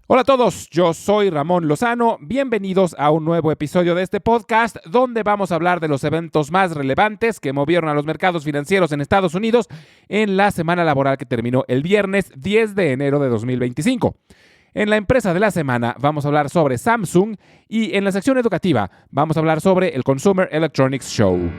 Hola a todos, yo soy Ramón Lozano, bienvenidos a un nuevo episodio de este podcast donde vamos a hablar de los eventos más relevantes que movieron a los mercados financieros en Estados Unidos en la semana laboral que terminó el viernes 10 de enero de 2025. En la empresa de la semana vamos a hablar sobre Samsung y en la sección educativa vamos a hablar sobre el Consumer Electronics Show.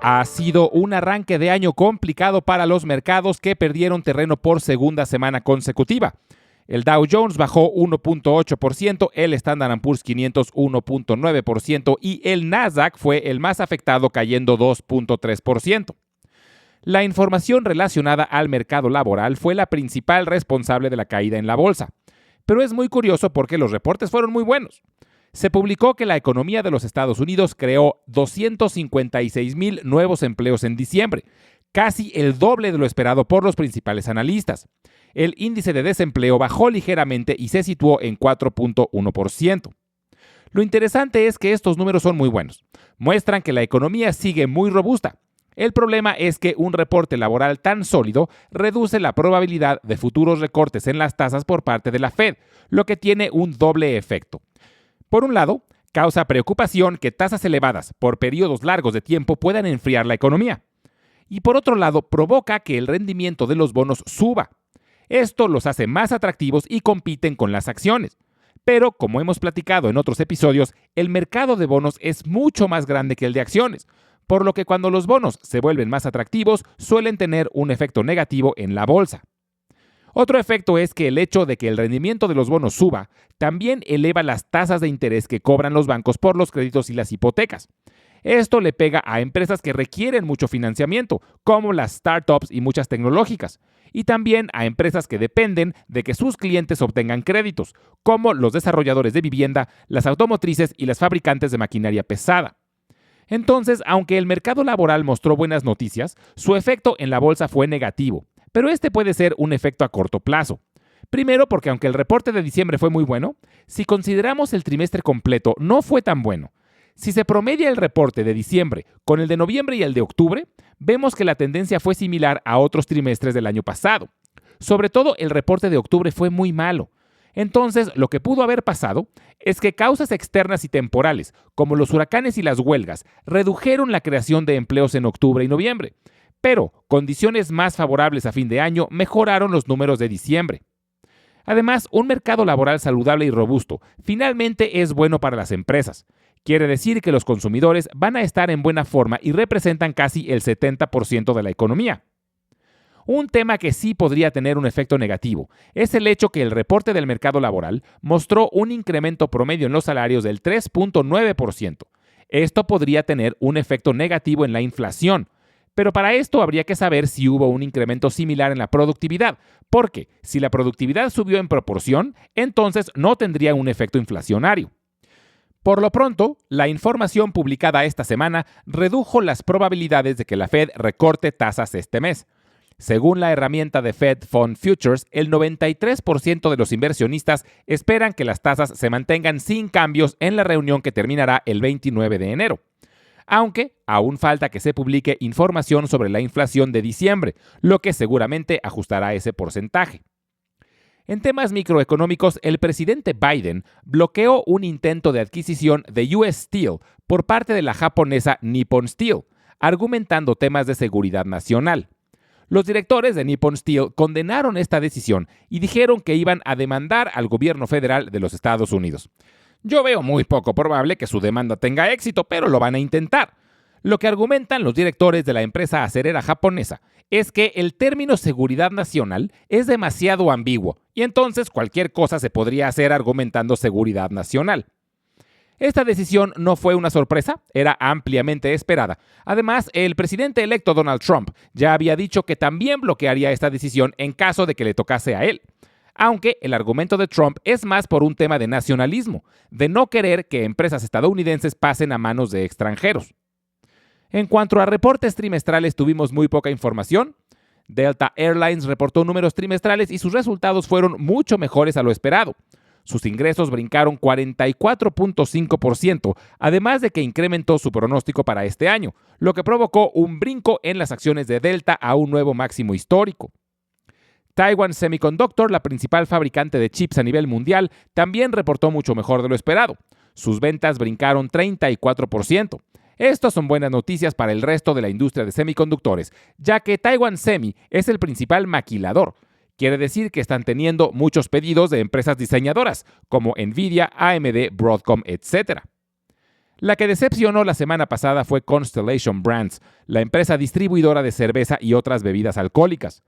Ha sido un arranque de año complicado para los mercados que perdieron terreno por segunda semana consecutiva. El Dow Jones bajó 1.8%, el Standard & Poor's 500 1.9% y el Nasdaq fue el más afectado cayendo 2.3%. La información relacionada al mercado laboral fue la principal responsable de la caída en la bolsa. Pero es muy curioso porque los reportes fueron muy buenos. Se publicó que la economía de los Estados Unidos creó 256,000 nuevos empleos en diciembre, casi el doble de lo esperado por los principales analistas. El índice de desempleo bajó ligeramente y se situó en 4.1%. Lo interesante es que estos números son muy buenos. Muestran que la economía sigue muy robusta. El problema es que un reporte laboral tan sólido reduce la probabilidad de futuros recortes en las tasas por parte de la Fed, lo que tiene un doble efecto. Por un lado, causa preocupación que tasas elevadas por periodos largos de tiempo puedan enfriar la economía. Y por otro lado, provoca que el rendimiento de los bonos suba. Esto los hace más atractivos y compiten con las acciones. Pero, como hemos platicado en otros episodios, el mercado de bonos es mucho más grande que el de acciones, por lo que cuando los bonos se vuelven más atractivos, suelen tener un efecto negativo en la bolsa. Otro efecto es que el hecho de que el rendimiento de los bonos suba también eleva las tasas de interés que cobran los bancos por los créditos y las hipotecas. Esto le pega a empresas que requieren mucho financiamiento, como las startups y muchas tecnológicas, y también a empresas que dependen de que sus clientes obtengan créditos, como los desarrolladores de vivienda, las automotrices y las fabricantes de maquinaria pesada. Entonces, aunque el mercado laboral mostró buenas noticias, su efecto en la bolsa fue negativo. Pero este puede ser un efecto a corto plazo. Primero, porque aunque el reporte de diciembre fue muy bueno, si consideramos el trimestre completo, no fue tan bueno. Si se promedia el reporte de diciembre con el de noviembre y el de octubre, vemos que la tendencia fue similar a otros trimestres del año pasado. Sobre todo, el reporte de octubre fue muy malo. Entonces, lo que pudo haber pasado es que causas externas y temporales, como los huracanes y las huelgas, redujeron la creación de empleos en octubre y noviembre. Pero condiciones más favorables a fin de año mejoraron los números de diciembre. Además, un mercado laboral saludable y robusto finalmente es bueno para las empresas. Quiere decir que los consumidores van a estar en buena forma y representan casi el 70% de la economía. Un tema que sí podría tener un efecto negativo es el hecho que el reporte del mercado laboral mostró un incremento promedio en los salarios del 3.9%. Esto podría tener un efecto negativo en la inflación. Pero para esto habría que saber si hubo un incremento similar en la productividad, porque si la productividad subió en proporción, entonces no tendría un efecto inflacionario. Por lo pronto, la información publicada esta semana redujo las probabilidades de que la Fed recorte tasas este mes. Según la herramienta de Fed Fund Futures, el 93% de los inversionistas esperan que las tasas se mantengan sin cambios en la reunión que terminará el 29 de enero. Aunque aún falta que se publique información sobre la inflación de diciembre, lo que seguramente ajustará ese porcentaje. En temas microeconómicos, el presidente Biden bloqueó un intento de adquisición de US Steel por parte de la japonesa Nippon Steel, argumentando temas de seguridad nacional. Los directores de Nippon Steel condenaron esta decisión y dijeron que iban a demandar al gobierno federal de los Estados Unidos. Yo veo muy poco probable que su demanda tenga éxito, pero lo van a intentar. Lo que argumentan los directores de la empresa acerera japonesa es que el término seguridad nacional es demasiado ambiguo y entonces cualquier cosa se podría hacer argumentando seguridad nacional. Esta decisión no fue una sorpresa, era ampliamente esperada. Además, el presidente electo Donald Trump ya había dicho que también bloquearía esta decisión en caso de que le tocase a él. Aunque el argumento de Trump es más por un tema de nacionalismo, de no querer que empresas estadounidenses pasen a manos de extranjeros. En cuanto a reportes trimestrales, tuvimos muy poca información. Delta Airlines reportó números trimestrales y sus resultados fueron mucho mejores a lo esperado. Sus ingresos brincaron 44.5%, además de que incrementó su pronóstico para este año, lo que provocó un brinco en las acciones de Delta a un nuevo máximo histórico. Taiwan Semiconductor, la principal fabricante de chips a nivel mundial, también reportó mucho mejor de lo esperado. Sus ventas brincaron 34%. Estas son buenas noticias para el resto de la industria de semiconductores, ya que Taiwan Semi es el principal maquilador. Quiere decir que están teniendo muchos pedidos de empresas diseñadoras, como Nvidia, AMD, Broadcom, etc. La que decepcionó la semana pasada fue Constellation Brands, la empresa distribuidora de cerveza y otras bebidas alcohólicas.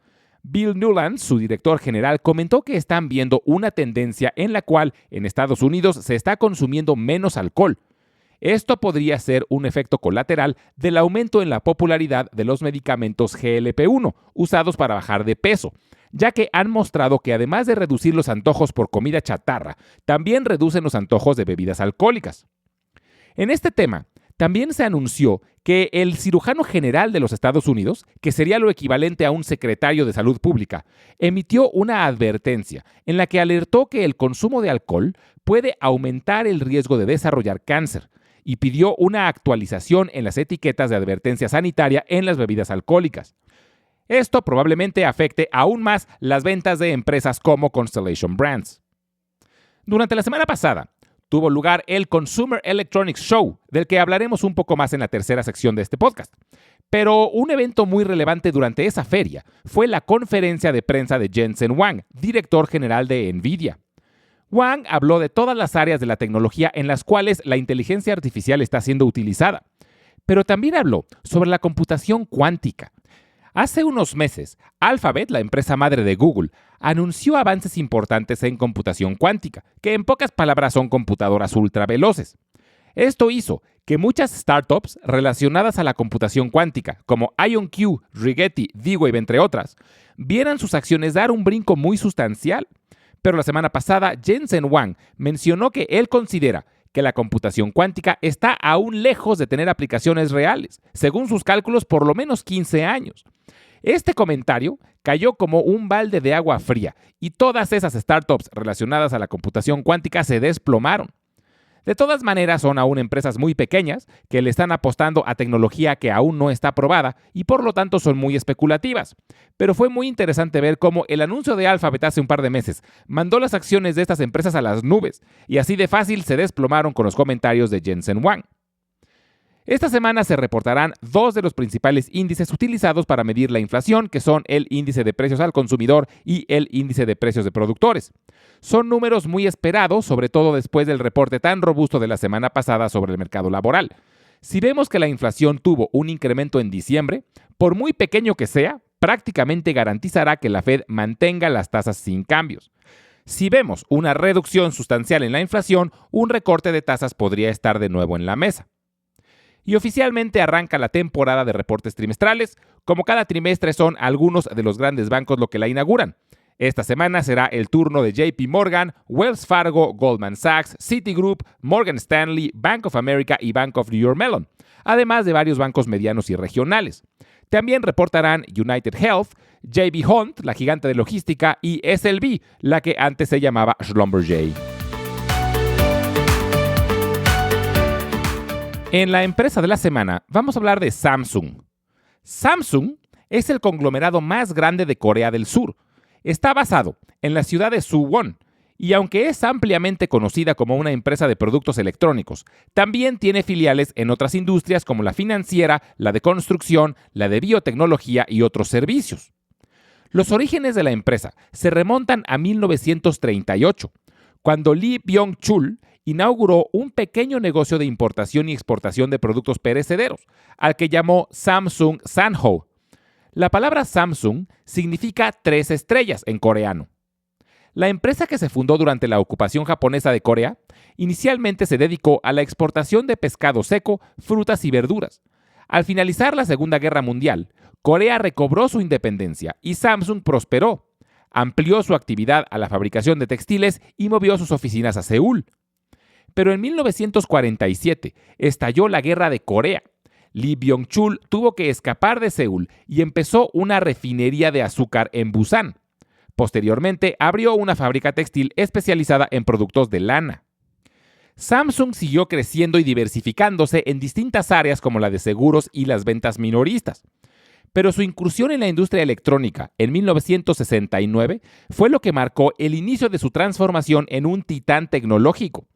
Bill Newlands, su director general, comentó que están viendo una tendencia en la cual en Estados Unidos se está consumiendo menos alcohol. Esto podría ser un efecto colateral del aumento en la popularidad de los medicamentos GLP-1 usados para bajar de peso, ya que han mostrado que además de reducir los antojos por comida chatarra, también reducen los antojos de bebidas alcohólicas. En este tema, también se anunció que el cirujano general de los Estados Unidos, que sería lo equivalente a un secretario de salud pública, emitió una advertencia en la que alertó que el consumo de alcohol puede aumentar el riesgo de desarrollar cáncer y pidió una actualización en las etiquetas de advertencia sanitaria en las bebidas alcohólicas. Esto probablemente afecte aún más las ventas de empresas como Constellation Brands. Durante la semana pasada, tuvo lugar el Consumer Electronics Show, del que hablaremos un poco más en la tercera sección de este podcast. Pero un evento muy relevante durante esa feria fue la conferencia de prensa de Jensen Huang, director general de Nvidia. Huang habló de todas las áreas de la tecnología en las cuales la inteligencia artificial está siendo utilizada, pero también habló sobre la computación cuántica. Hace unos meses, Alphabet, la empresa madre de Google, anunció avances importantes en computación cuántica, que en pocas palabras son computadoras ultraveloces. Esto hizo que muchas startups relacionadas a la computación cuántica, como IonQ, Rigetti, D-Wave, entre otras, vieran sus acciones dar un brinco muy sustancial. Pero la semana pasada, Jensen Huang mencionó que él considera que la computación cuántica está aún lejos de tener aplicaciones reales, según sus cálculos por lo menos 15 años. Este comentario cayó como un balde de agua fría y todas esas startups relacionadas a la computación cuántica se desplomaron. De todas maneras, son aún empresas muy pequeñas que le están apostando a tecnología que aún no está probada y por lo tanto son muy especulativas. Pero fue muy interesante ver cómo el anuncio de Alphabet hace un par de meses mandó las acciones de estas empresas a las nubes y así de fácil se desplomaron con los comentarios de Jensen Huang. Esta semana se reportarán dos de los principales índices utilizados para medir la inflación, que son el índice de precios al consumidor y el índice de precios de productores. Son números muy esperados, sobre todo después del reporte tan robusto de la semana pasada sobre el mercado laboral. Si vemos que la inflación tuvo un incremento en diciembre, por muy pequeño que sea, prácticamente garantizará que la Fed mantenga las tasas sin cambios. Si vemos una reducción sustancial en la inflación, un recorte de tasas podría estar de nuevo en la mesa. Y oficialmente arranca la temporada de reportes trimestrales. Como cada trimestre son algunos de los grandes bancos lo que la inauguran. Esta semana será el turno de JP Morgan, Wells Fargo, Goldman Sachs, Citigroup, Morgan Stanley, Bank of America y Bank of New York Mellon, además de varios bancos medianos y regionales. También reportarán United Health, J.B. Hunt, la gigante de logística, y SLB, la que antes se llamaba Schlumberger. En la empresa de la semana vamos a hablar de Samsung. Samsung es el conglomerado más grande de Corea del Sur. Está basado en la ciudad de Suwon y aunque es ampliamente conocida como una empresa de productos electrónicos, también tiene filiales en otras industrias como la financiera, la de construcción, la de biotecnología y otros servicios. Los orígenes de la empresa se remontan a 1938, cuando Lee Byung-chul inauguró un pequeño negocio de importación y exportación de productos perecederos, al que llamó Samsung Sanho. La palabra Samsung significa 3 estrellas en coreano. La empresa, que se fundó durante la ocupación japonesa de Corea, inicialmente se dedicó a la exportación de pescado seco, frutas y verduras. Al finalizar la Segunda Guerra Mundial, Corea recobró su independencia y Samsung prosperó. Amplió su actividad a la fabricación de textiles y movió sus oficinas a Seúl. Pero en 1947 estalló la Guerra de Corea. Lee Byung-chul tuvo que escapar de Seúl y empezó una refinería de azúcar en Busan. Posteriormente, abrió una fábrica textil especializada en productos de lana. Samsung siguió creciendo y diversificándose en distintas áreas como la de seguros y las ventas minoristas. Pero su incursión en la industria electrónica en 1969 fue lo que marcó el inicio de su transformación en un titán tecnológico.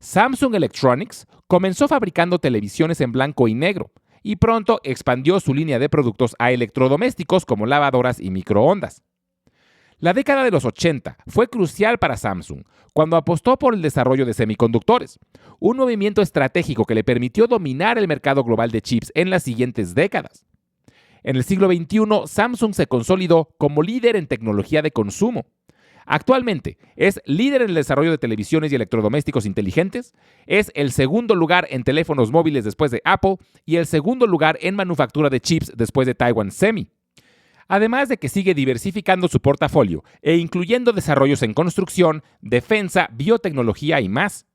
Samsung Electronics comenzó fabricando televisiones en blanco y negro y pronto expandió su línea de productos a electrodomésticos como lavadoras y microondas. La década de los 80 fue crucial para Samsung cuando apostó por el desarrollo de semiconductores, un movimiento estratégico que le permitió dominar el mercado global de chips en las siguientes décadas. En el siglo XXI, Samsung se consolidó como líder en tecnología de consumo. Actualmente es líder en el desarrollo de televisiones y electrodomésticos inteligentes, es el segundo lugar en teléfonos móviles después de Apple y el segundo lugar en manufactura de chips después de Taiwan Semi. Además de que sigue diversificando su portafolio e incluyendo desarrollos en construcción, defensa, biotecnología y más.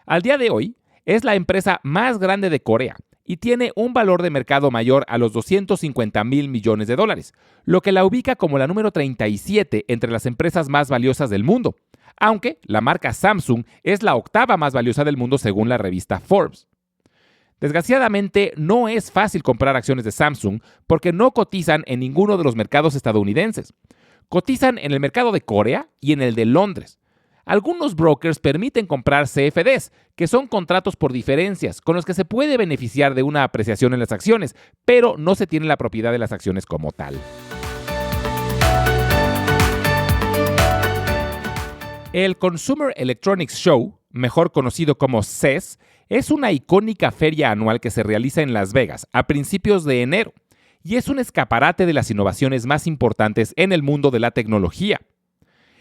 Al día de hoy, es la empresa más grande de Corea y tiene un valor de mercado mayor a los $250,000 millones, lo que la ubica como la número 37 entre las empresas más valiosas del mundo, aunque la marca Samsung es la octava más valiosa del mundo según la revista Forbes. Desgraciadamente, no es fácil comprar acciones de Samsung porque no cotizan en ninguno de los mercados estadounidenses. Cotizan en el mercado de Corea y en el de Londres. Algunos brokers permiten comprar CFDs, que son contratos por diferencias, con los que se puede beneficiar de una apreciación en las acciones, pero no se tiene la propiedad de las acciones como tal. El Consumer Electronics Show, mejor conocido como CES, es una icónica feria anual que se realiza en Las Vegas a principios de enero y es un escaparate de las innovaciones más importantes en el mundo de la tecnología.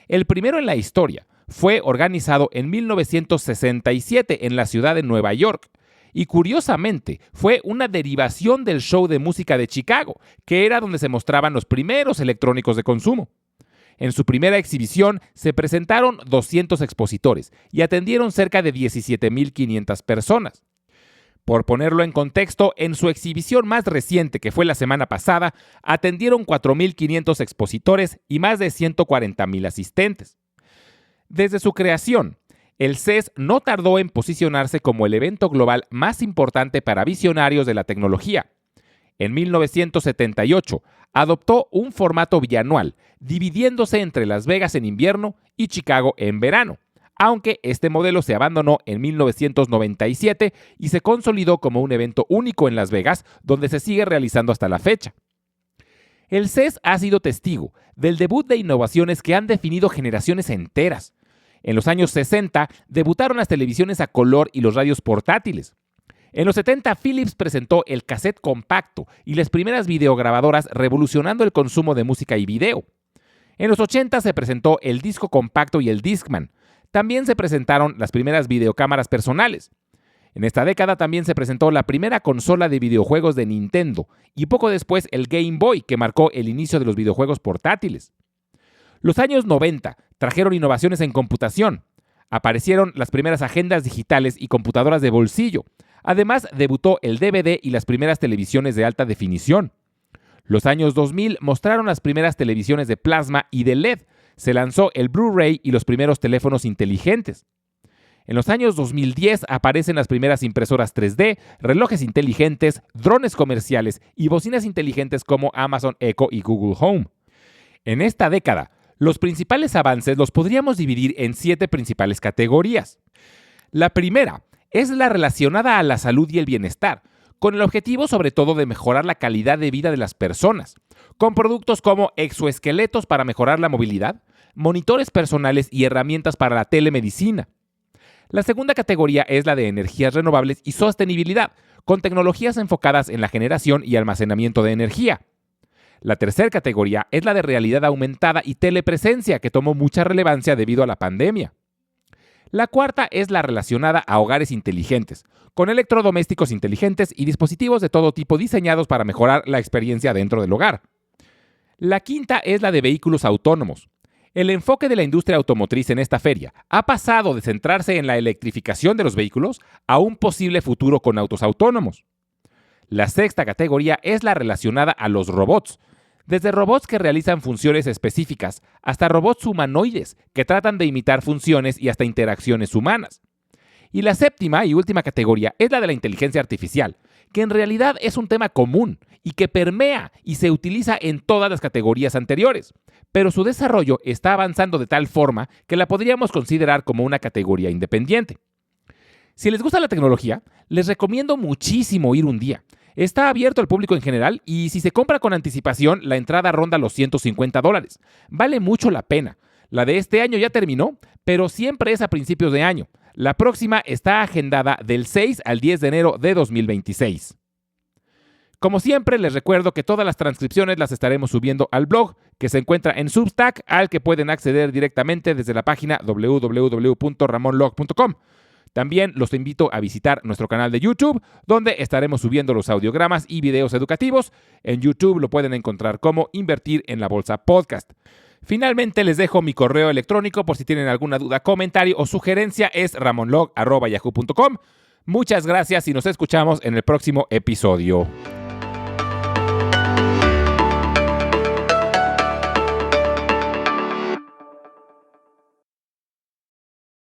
El primero en la historia fue organizado en 1967 en la ciudad de Nueva York y curiosamente fue una derivación del show de música de Chicago, que era donde se mostraban los primeros electrónicos de consumo. En su primera exhibición se presentaron 200 expositores y atendieron cerca de 17,500 personas. Por ponerlo en contexto, en su exhibición más reciente, que fue la semana pasada, atendieron 4,500 expositores y más de 140,000 asistentes. Desde su creación, el CES no tardó en posicionarse como el evento global más importante para visionarios de la tecnología. En 1978, adoptó un formato bianual, dividiéndose entre Las Vegas en invierno y Chicago en verano, aunque este modelo se abandonó en 1997 y se consolidó como un evento único en Las Vegas, donde se sigue realizando hasta la fecha. El CES ha sido testigo del debut de innovaciones que han definido generaciones enteras. En los años 60 debutaron las televisiones a color y los radios portátiles. En los 70, Philips presentó el cassette compacto y las primeras videograbadoras revolucionando el consumo de música y video. En los 80 se presentó el disco compacto y el Discman. También se presentaron las primeras videocámaras personales. En esta década también se presentó la primera consola de videojuegos de Nintendo y poco después el Game Boy, que marcó el inicio de los videojuegos portátiles. Los años 90 trajeron innovaciones en computación. Aparecieron las primeras agendas digitales y computadoras de bolsillo. Además, debutó el DVD y las primeras televisiones de alta definición. Los años 2000 mostraron las primeras televisiones de plasma y de LED. Se lanzó el Blu-ray y los primeros teléfonos inteligentes. En los años 2010 aparecen las primeras impresoras 3D, relojes inteligentes, drones comerciales y bocinas inteligentes como Amazon Echo y Google Home. En esta década, los principales avances los podríamos dividir en 7 principales categorías. La primera es la relacionada a la salud y el bienestar, con el objetivo sobre todo de mejorar la calidad de vida de las personas, con productos como exoesqueletos para mejorar la movilidad, monitores personales y herramientas para la telemedicina. La segunda categoría es la de energías renovables y sostenibilidad, con tecnologías enfocadas en la generación y almacenamiento de energía. La tercera categoría es la de realidad aumentada y telepresencia, que tomó mucha relevancia debido a la pandemia. La cuarta es la relacionada a hogares inteligentes, con electrodomésticos inteligentes y dispositivos de todo tipo diseñados para mejorar la experiencia dentro del hogar. La quinta es la de vehículos autónomos. El enfoque de la industria automotriz en esta feria ha pasado de centrarse en la electrificación de los vehículos a un posible futuro con autos autónomos. La sexta categoría es la relacionada a los robots. Desde robots que realizan funciones específicas hasta robots humanoides que tratan de imitar funciones y hasta interacciones humanas. Y la séptima y última categoría es la de la inteligencia artificial, que en realidad es un tema común y que permea y se utiliza en todas las categorías anteriores, pero su desarrollo está avanzando de tal forma que la podríamos considerar como una categoría independiente. Si les gusta la tecnología, les recomiendo muchísimo ir un día. Está abierto al público en general y si se compra con anticipación, la entrada ronda los $150. Vale mucho la pena. La de este año ya terminó, pero siempre es a principios de año. La próxima está agendada del 6 al 10 de enero de 2026. Como siempre, les recuerdo que todas las transcripciones las estaremos subiendo al blog, que se encuentra en Substack, al que pueden acceder directamente desde la página www.ramonlog.com. También los invito a visitar nuestro canal de YouTube, donde estaremos subiendo los audiogramas y videos educativos. En YouTube lo pueden encontrar como Invertir en la Bolsa Podcast. Finalmente les dejo mi correo electrónico por si tienen alguna duda, comentario o sugerencia, es ramonlog@yahoo.com. Muchas gracias y nos escuchamos en el próximo episodio.